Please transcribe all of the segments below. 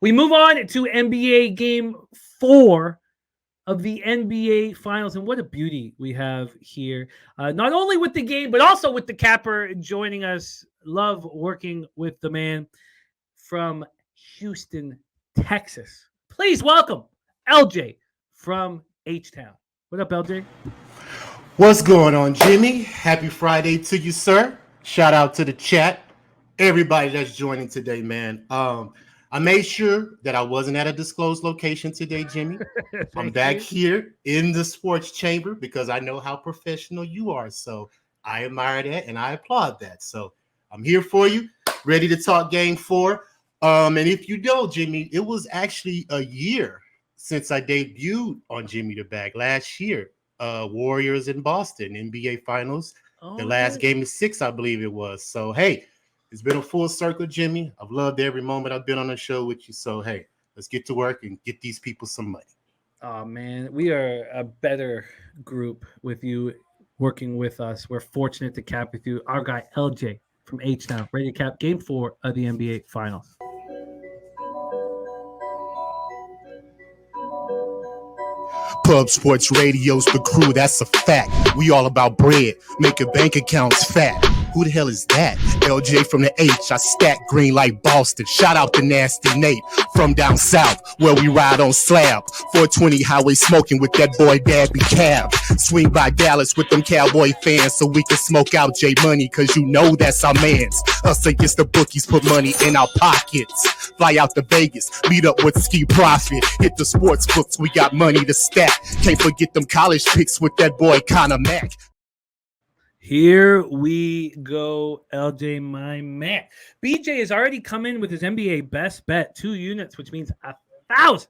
We move on to NBA Game 4 of the NBA Finals. And what a beauty we have here. Not only with the game, but also with the capper joining us. Love working with the man from Houston, Texas. Please welcome LJ from H-Town. What up, LJ? What's going on, Jimmy? Happy Friday to you, sir. Shout out to the chat. Everybody that's joining today, man. I made sure that I wasn't at a disclosed location today, Jimmy. I'm back here in the sports chamber because I know how professional you are. So I admire that and I applaud that. So I'm here for you, ready to talk game 4. And if you know, Jimmy, it was actually a year since I debuted on Jimmy the Bag last year. Warriors in Boston, NBA Finals. The last game of 6, I believe it was. So, hey, it's been a full circle, Jimmy. I've loved every moment I've been on the show with you. So, hey, let's get to work and get these people some money. Oh, man, we are a better group with you working with us. We're fortunate to cap with you. Our guy, LJ from H-Town, ready to cap game 4 of the NBA Finals. Pub Sports Radio's the crew, that's a fact. We all about bread, making bank accounts fat. Who the hell is that? LJ from the H, I stack green like Boston. Shout out to Nasty Nate from down south, where we ride on slab. 420 highway smoking with that boy Dabby Cab. Swing by Dallas with them Cowboy fans so we can smoke out J Money, cause you know that's our mans. Us against the bookies, put money in our pockets. Fly out to Vegas, meet up with Ski Profit. Hit the sports books, we got money to stack. Can't forget them college picks with that boy Connor Mack. Here we go, LJ, my man. BJ has already come in with his NBA best bet, 2 units, which means $1,000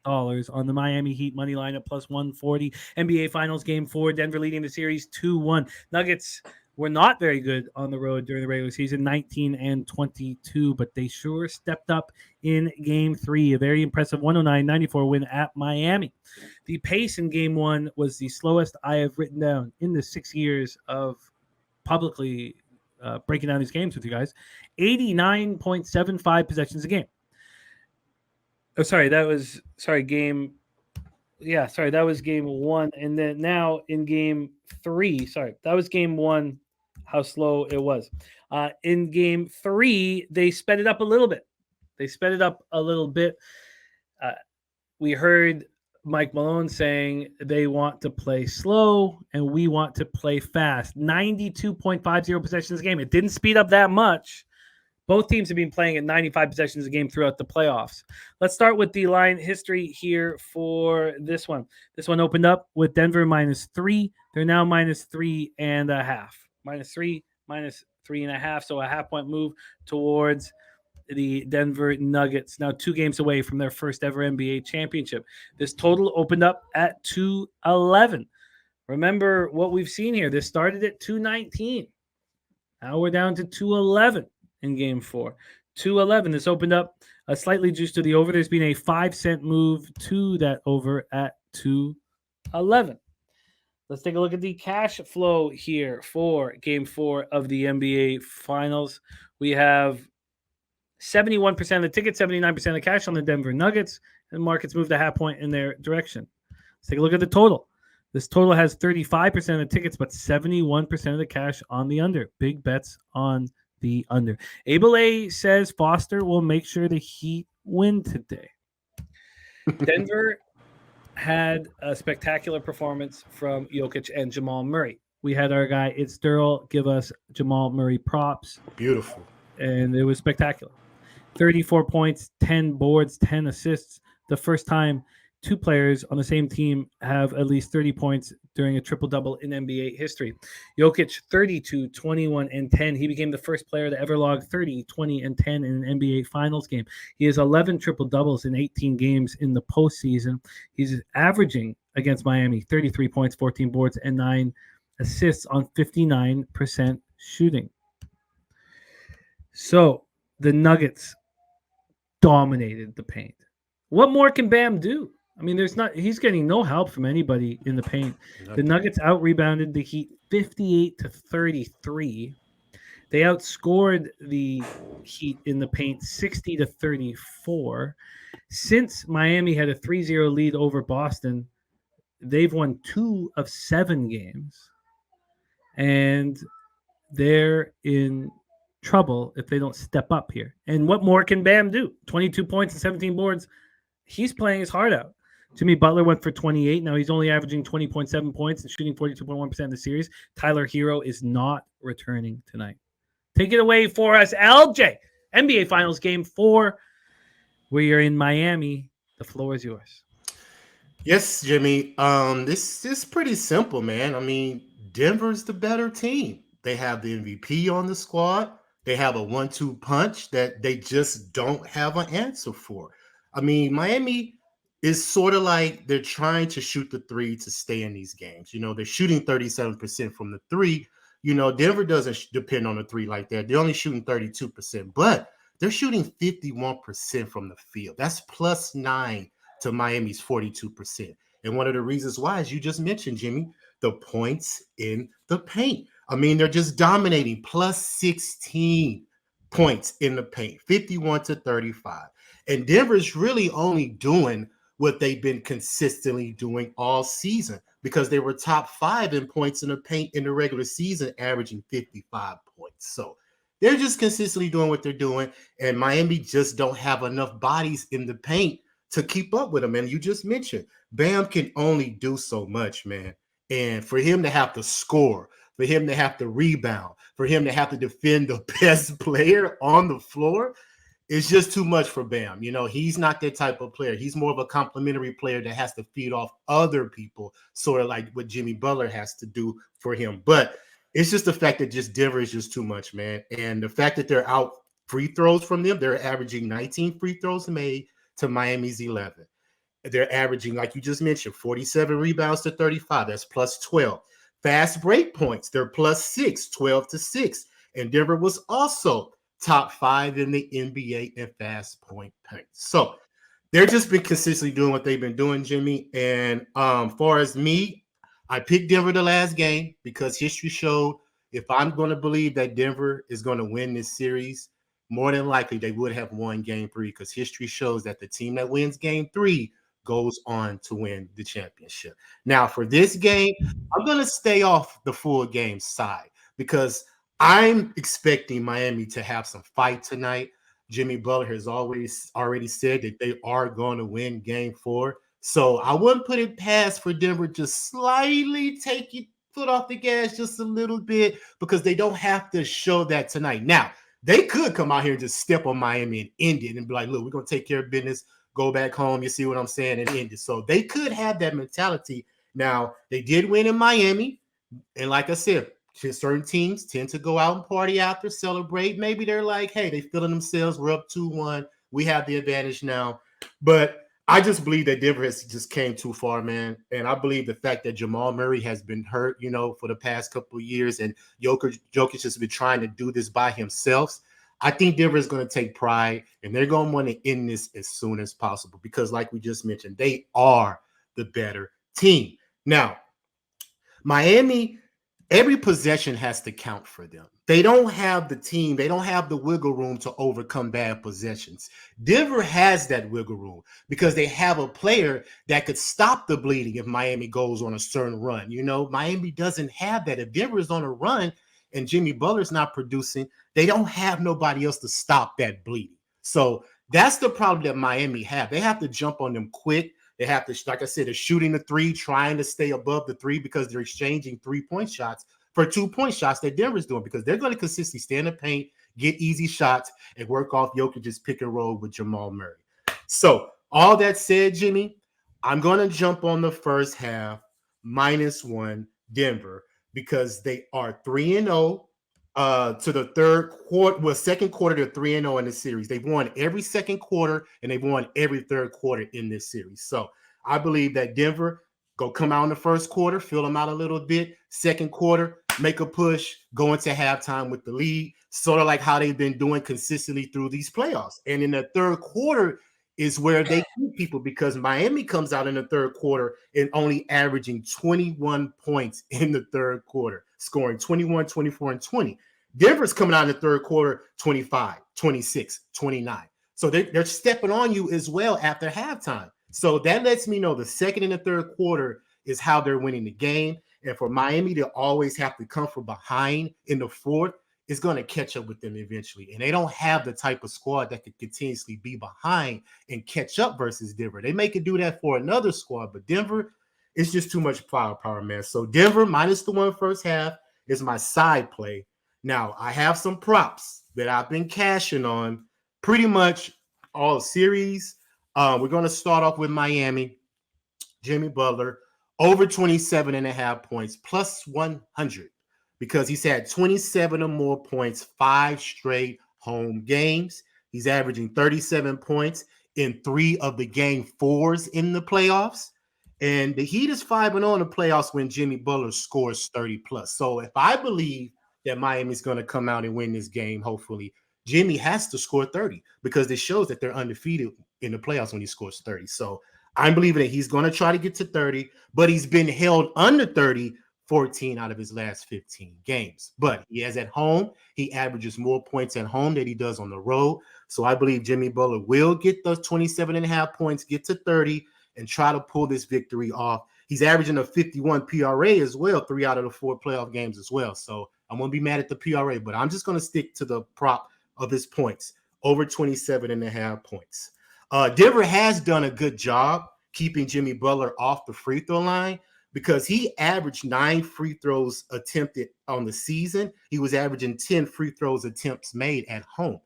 on the Miami Heat money line at plus 140. NBA Finals Game 4, Denver leading the series 2-1. Nuggets were not very good on the road during the regular season, 19-22, but they sure stepped up in Game 3. A very impressive 109-94 win at Miami. The pace in Game 1 was the slowest I have written down in the 6 years of publicly breaking down these games with you guys. 89.75 possessions a game. Oh, sorry, that was game 1. And then now in Game 3, that was Game 1, how slow it was. In Game 3, they sped it up a little bit. We heard Mike Malone saying they want to play slow and we want to play fast. 92.50 possessions a game. It didn't speed up that much. Both teams have been playing at 95 possessions a game throughout the playoffs. Let's start with the line history here for this one. This one opened up with Denver -3. They're now -3.5. -3, -3.5. So a half-point move towards the Denver Nuggets. Now 2 games away from their first ever NBA championship. This total opened up at 211. Remember what we've seen here. This started at 219. Now we're down to 211 in Game 4. 211. This opened up slightly juiced to the over. There's been a 5-cent move to that over at 211. Let's take a look at the cash flow here for Game 4 of the NBA Finals. We have 71% of the tickets, 79% of the cash on the Denver Nuggets, and markets moved a half point in their direction. Let's take a look at the total. This total has 35% of the tickets, but 71% of the cash on the under. Big bets on the under. Abel A says Foster will make sure the Heat win today. Denver had a spectacular performance from Jokic and Jamal Murray. We had our guy, It's Durrell, give us Jamal Murray props. Beautiful. And it was spectacular. 34 points, 10 boards, 10 assists. The first time 2 players on the same team have at least 30 points during a triple-double in NBA history. Jokic, 32, 21, and 10. He became the first player to ever log 30, 20, and 10 in an NBA Finals game. He has 11 triple-doubles in 18 games in the postseason. He's averaging against Miami 33 points, 14 boards, and 9 assists on 59% shooting. So the Nuggets dominated the paint. What more can Bam do? I mean, he's getting no help from anybody in the paint. The Nuggets out-rebounded the Heat 58-33. They outscored the Heat in the paint 60-34. Since Miami had a 3-0 lead over Boston, they've won 2 of 7 games. And they're in trouble if they don't step up here. And what more can Bam do? 22 points and 17 boards. He's playing his heart out. Jimmy Butler went for 28. Now he's only averaging 20.7 points and shooting 42.1% in the series. Tyler Hero is not returning tonight. Take it away for us, LJ. NBA Finals Game 4. We are in Miami. The floor is yours. Yes, Jimmy. This is pretty simple, man. I mean, Denver's the better team. They have the MVP on the squad. They have a 1-2 punch that they just don't have an answer for. I mean, Miami is sort of like they're trying to shoot the three to stay in these games. You know, they're shooting 37% from the three. You know, Denver doesn't depend on the three like that. They're only shooting 32%, but they're shooting 51% from the field. That's plus 9 to Miami's 42%. And one of the reasons why, as you just mentioned, Jimmy, the points in the paint. I mean, they're just dominating, plus 16 points in the paint, 51-35. And Denver's really only doing what they've been consistently doing all season because they were top 5 in points in the paint in the regular season, averaging 55 points. So they're just consistently doing what they're doing. And Miami just don't have enough bodies in the paint to keep up with them. And you just mentioned Bam can only do so much, man. And for him to have to score, for him to have to rebound, for him to have to defend the best player on the floor, it's just too much for Bam. You know, he's not that type of player. He's more of a complimentary player that has to feed off other people, sort of like what Jimmy Butler has to do for him. But it's just the fact that just Denver is just too much, man. And the fact that they're out free throws from them, they're averaging 19 free throws made to Miami's 11. They're averaging, like you just mentioned, 47 rebounds to 35. That's plus 12. Fast break points, they're plus 6, 12-6. And Denver was also top 5 in the NBA in fast point paint. So they're just been consistently doing what they've been doing, Jimmy. And far as me, I picked Denver the last game because history showed if I'm going to believe that Denver is going to win this series, more than likely they would have won game 3 because history shows that the team that wins game 3 goes on to win the championship. Now, for this game, I'm going to stay off the full game side because I'm expecting Miami to have some fight tonight. Jimmy Butler has already said that they are going to win game 4. So I wouldn't put it past for Denver to slightly take your foot off the gas just a little bit because they don't have to show that tonight. Now, they could come out here and just step on Miami and end it and be like, look, we're going to take care of business, go back home, you see what I'm saying, and end it. So they could have that mentality. Now, they did win in Miami. And like I said, certain teams tend to go out and party after, celebrate. Maybe they're like, hey, they feeling themselves. We're up 2-1. We have the advantage now. But I just believe that Denver has just came too far, man. And I believe the fact that Jamal Murray has been hurt, you know, for the past couple of years, and Jokic has been trying to do this by himself. I think Denver is going to take pride, and they're going to want to end this as soon as possible because, like we just mentioned, they are the better team. Now, Miami, every possession has to count for them. They don't have the team. They don't have the wiggle room to overcome bad possessions. Denver has that wiggle room because they have a player that could stop the bleeding if Miami goes on a certain run. You know, Miami doesn't have that. If Denver is on a run and Jimmy Butler's not producing, they don't have nobody else to stop that bleeding. So that's the problem that Miami have. They have to jump on them quick. They have to, like I said, they're shooting the 3, trying to stay above the 3 because they're exchanging 3-point shots for 2-point shots that Denver's doing because they're going to consistently stay in the paint, get easy shots, and work off Jokic's pick and roll with Jamal Murray. So all that said, Jimmy, I'm going to jump on the first half, -1 Denver, because they are 3-0 to the third quarter. Well, second quarter, they're 3-0 in the series. They've won every second quarter and they've won every third quarter in this series. So I believe that Denver go come out in the first quarter, fill them out a little bit. Second quarter, make a push, go into halftime with the lead, sort of like how they've been doing consistently through these playoffs. And in the third quarter is where they keep people because Miami comes out in the third quarter and only averaging 21 points in the third quarter, scoring 21, 24, and 20. Denver's coming out in the third quarter 25, 26, 29. So they're stepping on you as well after halftime. So that lets me know the second and the third quarter is how they're winning the game. And for Miami to always have to come from behind in the fourth is going to catch up with them eventually. And they don't have the type of squad that could continuously be behind and catch up versus Denver. They may could do that for another squad, but Denver, it's just too much firepower, man. So Denver minus the 1 first half is my side play. Now, I have some props that I've been cashing on pretty much all series. We're going to start off with Miami. Jimmy Butler, over 27 and a half points, plus 100, because he's had 27 or more points, 5 straight home games. He's averaging 37 points in 3 of the game 4s in the playoffs. And the Heat is 5-0 in the playoffs when Jimmy Butler scores 30 plus. So if I believe that Miami's going to come out and win this game, hopefully, Jimmy has to score 30 because it shows that they're undefeated in the playoffs when he scores 30. So I'm believing that he's going to try to get to 30, but he's been held under 30 14 out of his last 15 games. But he has at home, he averages more points at home than he does on the road. So I believe Jimmy Butler will get those 27 and a half points, get to 30, and try to pull this victory off. He's averaging a 51 PRA as well, 3 out of the 4 playoff games as well. So I won't be mad at the PRA, but I'm just going to stick to the prop of his points, over 27 and a half points. Denver has done a good job keeping Jimmy Butler off the free throw line because he averaged 9 free throws attempted on the season. He was averaging 10 free throws attempts made at home.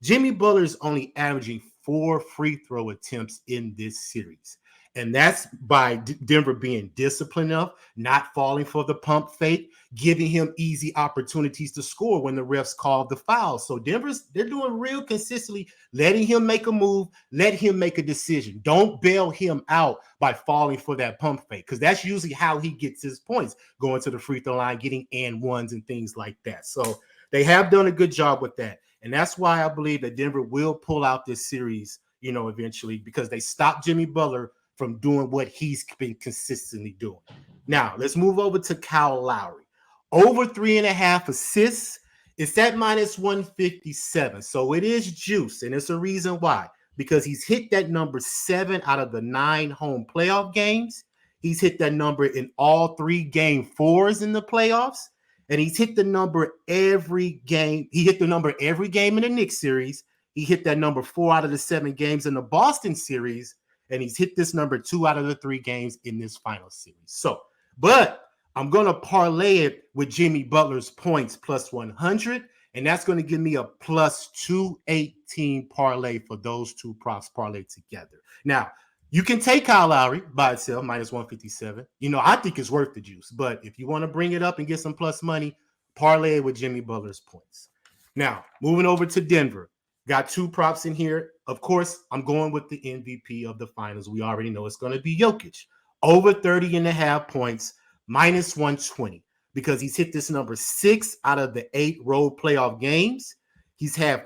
Jimmy Butler is only averaging 4 free throw attempts in this series. And that's by Denver being disciplined enough, not falling for the pump fake, giving him easy opportunities to score when the refs call the foul. So they're doing real consistently, letting him make a move, let him make a decision. Don't bail him out by falling for that pump fake, because that's usually how he gets his points, going to the free throw line, getting and ones and things like that. So they have done a good job with that. And that's why I believe that Denver will pull out this series, eventually, because they stopped Jimmy Butler from doing what he's been consistently doing. Now, let's move over to Kyle Lowry. Over 3.5 assists. It's at minus 157. So it is juice, and it's a reason why. Because he's hit that number 7 out of the 9 home playoff games. He's hit that number in all 3 game 4s in the playoffs. And he's hit the number every game. He hit the number every game in the Knicks series. He hit that number 4 out of the 7 games in the Boston series. And he's hit this number 2 out of the 3 games in this final series. So, but I'm going to parlay it with Jimmy Butler's points plus 100. And that's going to give me a plus 218 parlay for those 2 props parlayed together. Now, you can take Kyle Lowry by itself, minus 157. I think it's worth the juice. But if you want to bring it up and get some plus money, parlay it with Jimmy Butler's points. Now, moving over to Denver. Got 2 props in here. Of course, I'm going with the MVP of the finals. We already know it's going to be Jokic. Over 30 and a half points, minus 120, because he's hit this number 6 out of the 8 road playoff games. He's had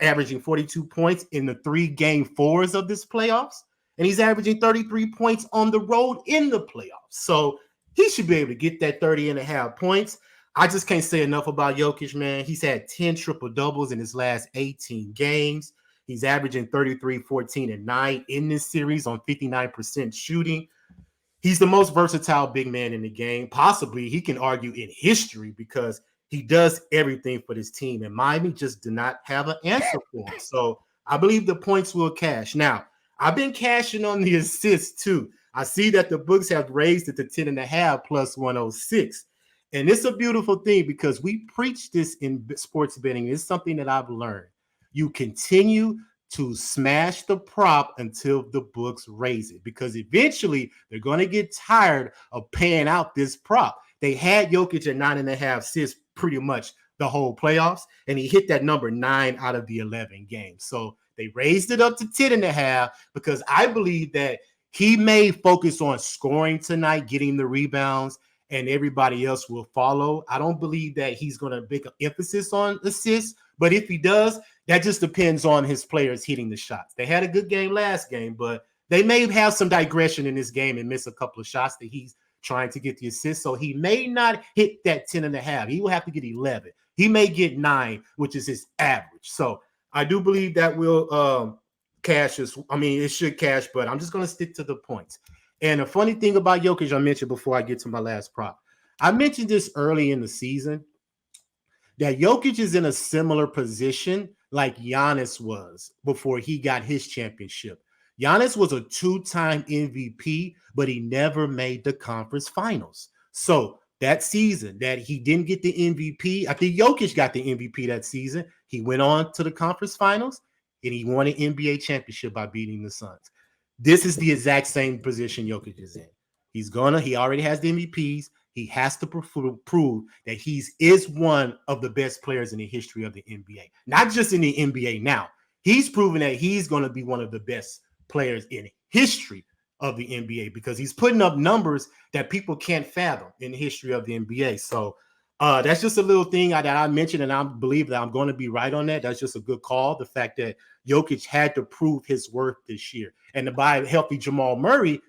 averaging 42 points in the 3 game 4s of this playoffs. And he's averaging 33 points on the road in the playoffs. So he should be able to get that 30 and a half points. I just can't say enough about Jokic, man. He's had 10 triple-doubles in his last 18 games. He's averaging 33, 14, and 9 in this series on 59% shooting. He's the most versatile big man in the game. Possibly, he can argue in history, because he does everything for this team. And Miami just did not have an answer for him. So I believe the points will cash. Now, I've been cashing on the assists too. I see that the books have raised it to 10.5 plus 106. And it's a beautiful thing, because we preach this in sports betting. It's something that I've learned. You continue to smash the prop until the books raise it, because eventually they're going to get tired of paying out this prop. They had Jokic at 9.5 assists pretty much the whole playoffs, and he hit that number 9 out of the 11 games. So they raised it up to 10.5, because I believe that he may focus on scoring tonight, getting the rebounds, and everybody else will follow. I don't believe that he's going to make an emphasis on assists, but if he does, that just depends on his players hitting the shots. They had a good game last game, but they may have some digression in this game and miss a couple of shots that he's trying to get the assist. So he may not hit that 10.5. He will have to get 11. He may get 9, which is his average. So I do believe that will cash is. I mean, it should cash, but I'm just going to stick to the points. And the funny thing about Jokic, I mentioned before I get to my last prop, I mentioned this early in the season that Jokic is in a similar position like Giannis was before he got his championship. Giannis was a 2-time MVP, but he never made the conference finals. So that season that he didn't get the MVP, I think Jokic got the MVP that season. He went on to the conference finals and he won an NBA championship by beating the Suns. This is the exact same position Jokic is in. He already has the MVPs. He has to prove that he is one of the best players in the history of the NBA. Not just in the NBA now. He's proven that he's going to be one of the best players in history of the NBA because he's putting up numbers that people can't fathom in the history of the NBA. So that's just a little thing that I mentioned, and I believe that I'm going to be right on that. That's just a good call. The fact that Jokic had to prove his worth this year. And to buy a healthy Jamal Murray,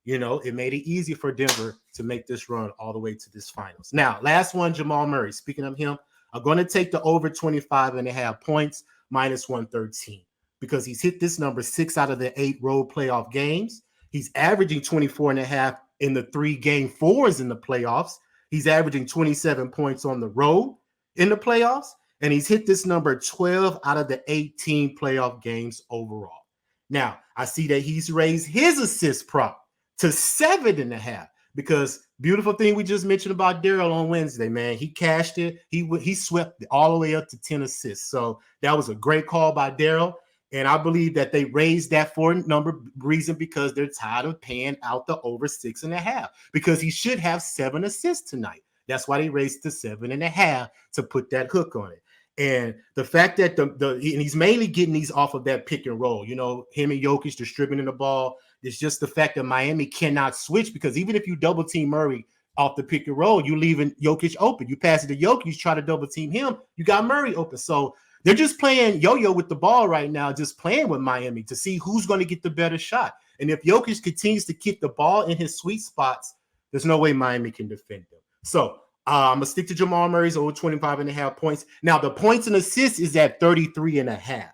it made it easy for Denver to make this run all the way to this finals. Now, last one, Jamal Murray. Speaking of him, I'm going to take the over 25.5 points minus 113 because he's hit this number 6 out of the 8 road playoff games. He's averaging 24.5 in the 3 game 4s in the playoffs. He's averaging 27 points on the road in the playoffs. And he's hit this number 12 out of the 18 playoff games overall. Now, I see that he's raised his assist prop to 7.5 because beautiful thing we just mentioned about Daryl on Wednesday, man. He cashed it. He swept all the way up to 10 assists. So that was a great call by Daryl. And I believe that they raised that for a number reason because they're tired of paying out the over 6.5 because he should have 7 assists tonight. That's why they raised to 7.5 to put that hook on it. And the fact that and he's mainly getting these off of that pick and roll, him and Jokic distributing the ball. It's just the fact that Miami cannot switch because even if you double team Murray off the pick and roll, you're leaving Jokic open. You pass it to Jokic, try to double team him, you got Murray open. So they're just playing yo-yo with the ball right now, just playing with Miami to see who's going to get the better shot. And if Jokic continues to keep the ball in his sweet spots, there's no way Miami can defend them. So I'm going to stick to Jamal Murray's over 25.5 points. Now, the points and assists is at 33.5.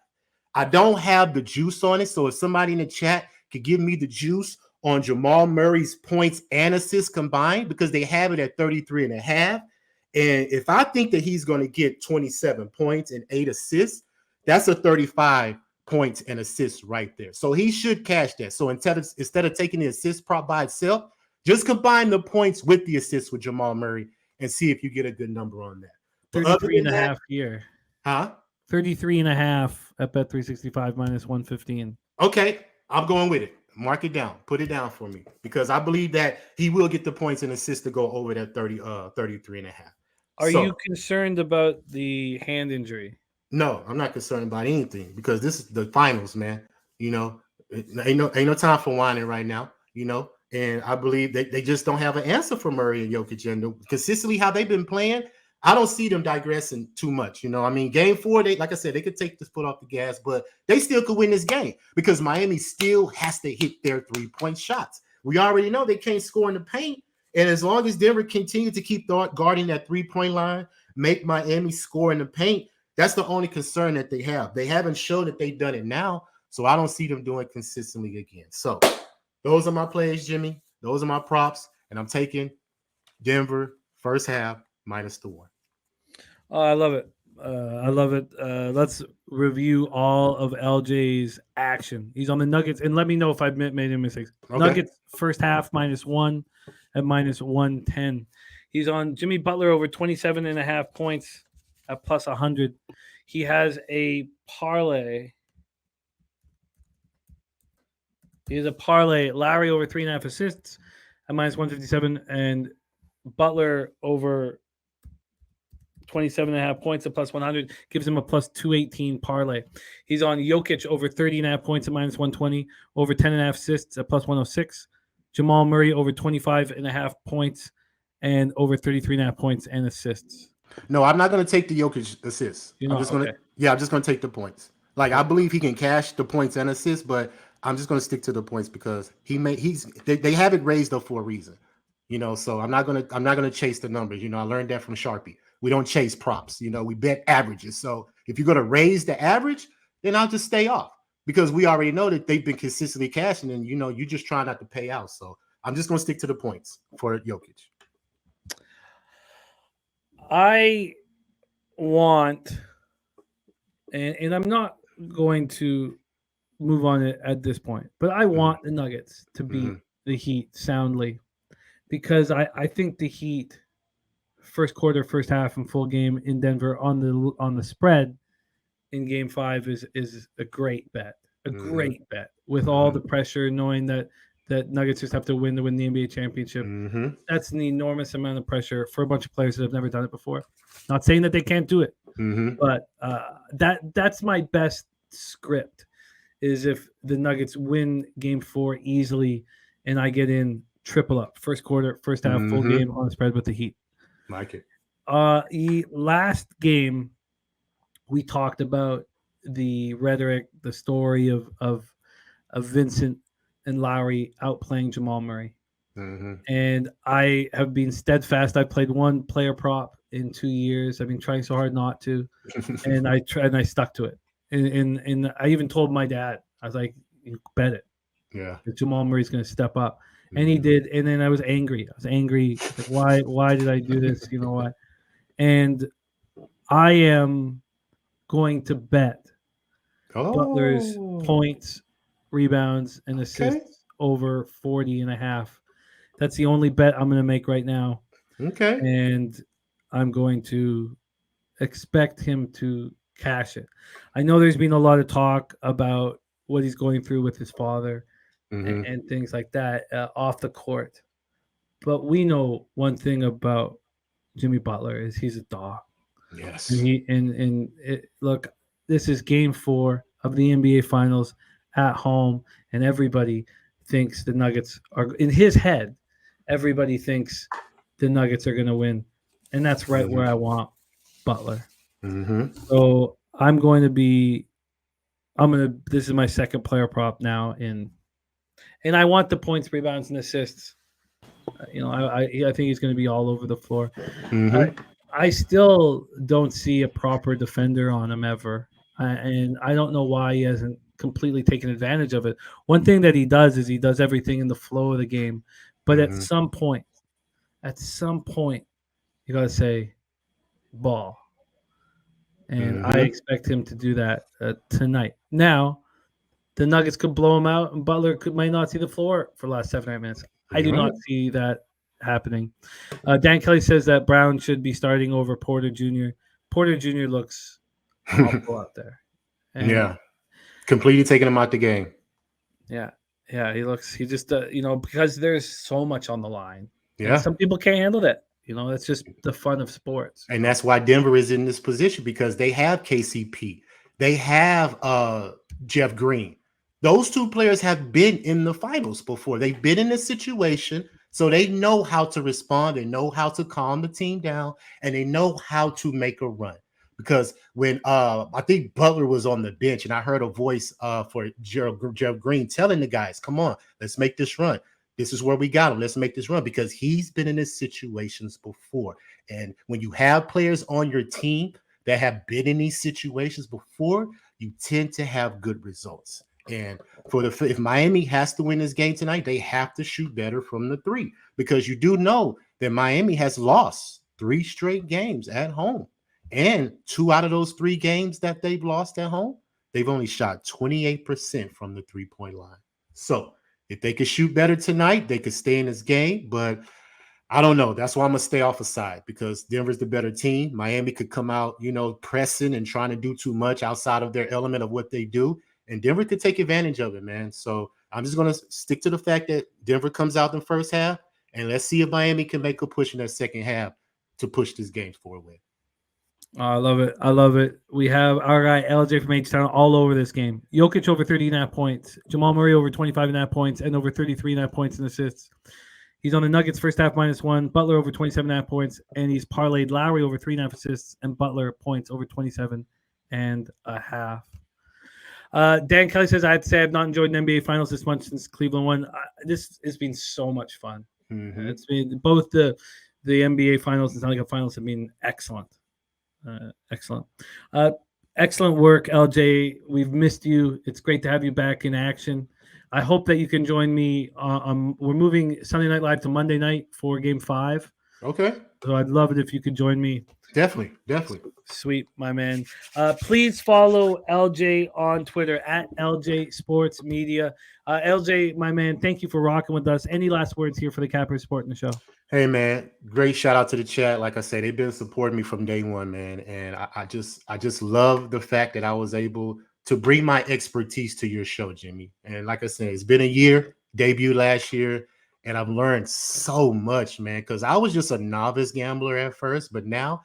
I don't have the juice on it, so if somebody in the chat could give me the juice on Jamal Murray's points and assists combined because they have it at 33.5. And if I think that he's going to get 27 points and 8 assists, that's a 35 points and assists right there. So he should cash that. So instead of taking the assist prop by itself, just combine the points with the assists with Jamal Murray and see if you get a good number on that. 33.5 here. Huh? 33.5 at Bet 365 minus 115. Okay. I'm going with it. Mark it down. Put it down for me because I believe that he will get the points and assists to go over that 33.5. Are you concerned about the hand injury? No, I'm not concerned about anything because this is the finals, man. Ain't no time for whining right now, and I believe they just don't have an answer for Murray and Jokic. And consistently how they've been playing, I don't see them digressing too much. Game 4, they, like I said, they could take the foot off the gas, but they still could win this game because Miami still has to hit their 3-point shots. We already know they can't score in the paint. And as long as Denver continues to keep guarding that 3-point line, make Miami score in the paint, that's the only concern that they have. They haven't shown that they've done it now, so I don't see them doing it consistently again. So those are my plays, Jimmy. Those are my props, and I'm taking Denver first half minus the 1. Oh, I love it. Let's review all of LJ's action. He's on the Nuggets, and let me know if I've made any mistakes. Okay. Nuggets first half -1 at minus 110. He's on Jimmy Butler over 27.5 points at plus 100. He has a parlay. He has a parlay. Larry over 3.5 assists at minus 157, and Butler over 27.5 points at plus 100 gives him a plus 218 parlay. He's on Jokic over 30.5 points at minus 120, over 10.5 assists at plus 106. Jamal Murray over 25.5 points and over 33.5 points and assists. No, I'm not going to take the Jokic assists. I'm just going to take the points. I believe he can cash the points and assists, but I'm just going to stick to the points because they have it raised up for a reason. So I'm not going to chase the numbers. I learned that from Sharpie. We don't chase props. We bet averages. So if you're going to raise the average, then I'll just stay off because we already know that they've been consistently cashing and, you just try not to pay out. So I'm just going to stick to the points for Jokic. I want, and I'm not going to move on it at this point, but I want the Nuggets to beat the Heat soundly because I think the Heat first quarter, first half, and full game in Denver on the spread in Game 5 is a great bet, great bet with all the pressure, knowing that Nuggets just have to win the NBA championship. That's an enormous amount of pressure for a bunch of players that have never done it before. Not saying that they can't do it, but that's my best script. Is if the Nuggets win Game 4 easily, and I get in triple up first quarter, first half, full game on the spread with the Heat. Like it. Last game, we talked about the rhetoric, the story of Vincent and Lowry outplaying Jamal Murray, and I have been steadfast. I played one player prop in 2 years. I've been trying so hard not to, and I stuck to it. And I even told my dad, I was like, "You bet it, that Jamal Murray's going to step up," and he did. And then I was angry. Like, why did I do this? You know what? And I am going to bet Butler's points, rebounds, and assists over 40.5. That's the only bet I'm going to make right now. Okay. And I'm going to expect him to cash it. I know there's been a lot of talk about what he's going through with his father and things like that off the court. But we know one thing about Jimmy Butler is he's a dog. Yes. And look, this is Game 4 of the NBA Finals at home, and everybody thinks the Nuggets are in his head. Everybody thinks the Nuggets are going to win, and that's right where I want Butler. So this is my second player prop now and I want the points, rebounds, and assists. I think he's going to be all over the floor. I still don't see a proper defender on him ever, and I don't know why he hasn't completely taken advantage of it. One thing that he does is he does everything in the flow of the game, but at some point, you got to say ball. And I expect him to do that tonight. Now, the Nuggets could blow him out, and Butler might not see the floor for the last 7 or 8 minutes. I do not see that happening. Dan Kelly says that Brown should be starting over Porter Jr. Porter Jr. looks awful out there. And completely taking him out the game. Yeah, he just because there's so much on the line. Yeah, some people can't handle that. It's just the fun of sports. And that's why Denver is in this position because they have KCP. They have Jeff Green. Those two players have been in the finals before. They've been in this situation, so they know how to respond. They know how to calm the team down, and they know how to make a run. Because when I think Butler was on the bench, and I heard a voice for Jeff Green telling the guys, "Come on, let's make this run. This is where we got him. Let's make this run," because he's been in these situations before. And when you have players on your team that have been in these situations before, you tend to have good results. And if Miami has to win this game tonight, they have to shoot better from the three because you do know that Miami has lost 3 straight games at home. And 2 out of those 3 games that they've lost at home, they've only shot 28% from the 3-point line. So if they could shoot better tonight, they could stay in this game. But I don't know. That's why I'm going to stay off the side because Denver's the better team. Miami could come out, pressing and trying to do too much outside of their element of what they do. And Denver could take advantage of it, man. So I'm just going to stick to the fact that Denver comes out in the first half. And let's see if Miami can make a push in that second half to push this game forward. I love it. We have our guy LJ from H-Town all over this game. Jokic over 30.5 points. Jamal Murray over 25.5 points and over 33.5 points in assists. He's on the Nuggets first half -1. Butler over 27.5 points. And he's parlayed Lowry over 3.5 assists and Butler points over 27.5. Dan Kelly says, I have to say I've not enjoyed an NBA Finals this much since Cleveland won. This has been so much fun. It's been both the the NBA finals and Stanley Cup finals have been excellent. Excellent. Uh, excellent work, LJ. We've missed you. It's great to have you back in action. I hope that you can join me. We're moving Sunday Night Live to Monday night for Game 5. Okay. So I'd love it if you could join me. Definitely. Sweet, my man. Please follow LJ on Twitter at LJ Sports Media. LJ, my man, thank you for rocking with us. Any last words here for the Capper Sport in the show? Hey man, great shout out to the chat. Like I said, they've been supporting me from day one, man. And I just love the fact that I was able to bring my expertise to your show, Jimmy. And like I said, it's been a year, debut last year, and I've learned so much, man. Because I was just a novice gambler at first, but now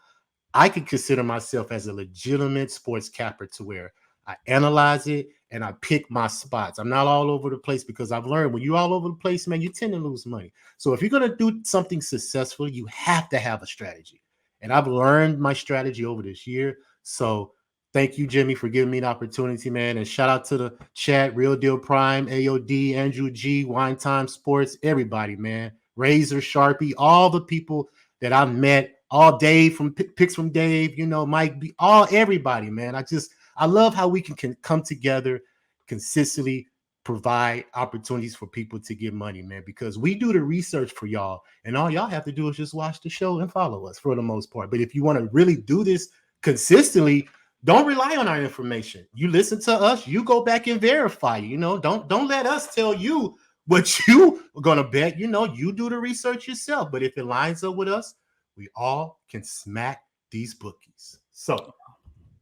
I could consider myself as a legitimate sports capper to where I analyze it and I pick my spots. I'm not all over the place because I've learned when you're all over the place, man, you tend to lose money. So if you're going to do something successful, you have to have a strategy. And I've learned my strategy over this year. So thank you, Jimmy, for giving me the opportunity, man. And shout out to the chat, Real Deal Prime, AOD, Andrew G, Wine Time Sports, everybody, man. Razor, Sharpie, all the people that I met, all Dave from Picks from Dave, Mike B, everybody, man. I love how we can come together, consistently provide opportunities for people to get money, man, because we do the research for y'all, and all y'all have to do is just watch the show and follow us for the most part. But if you want to really do this consistently, don't rely on our information. You listen to us, you go back and verify, don't let us tell you what you are going to bet. You do the research yourself. But if it lines up with us, we all can smack these bookies. So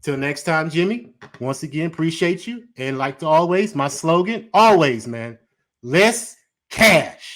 till next time, Jimmy, once again, appreciate you. And like always, my slogan, always, man, less cash.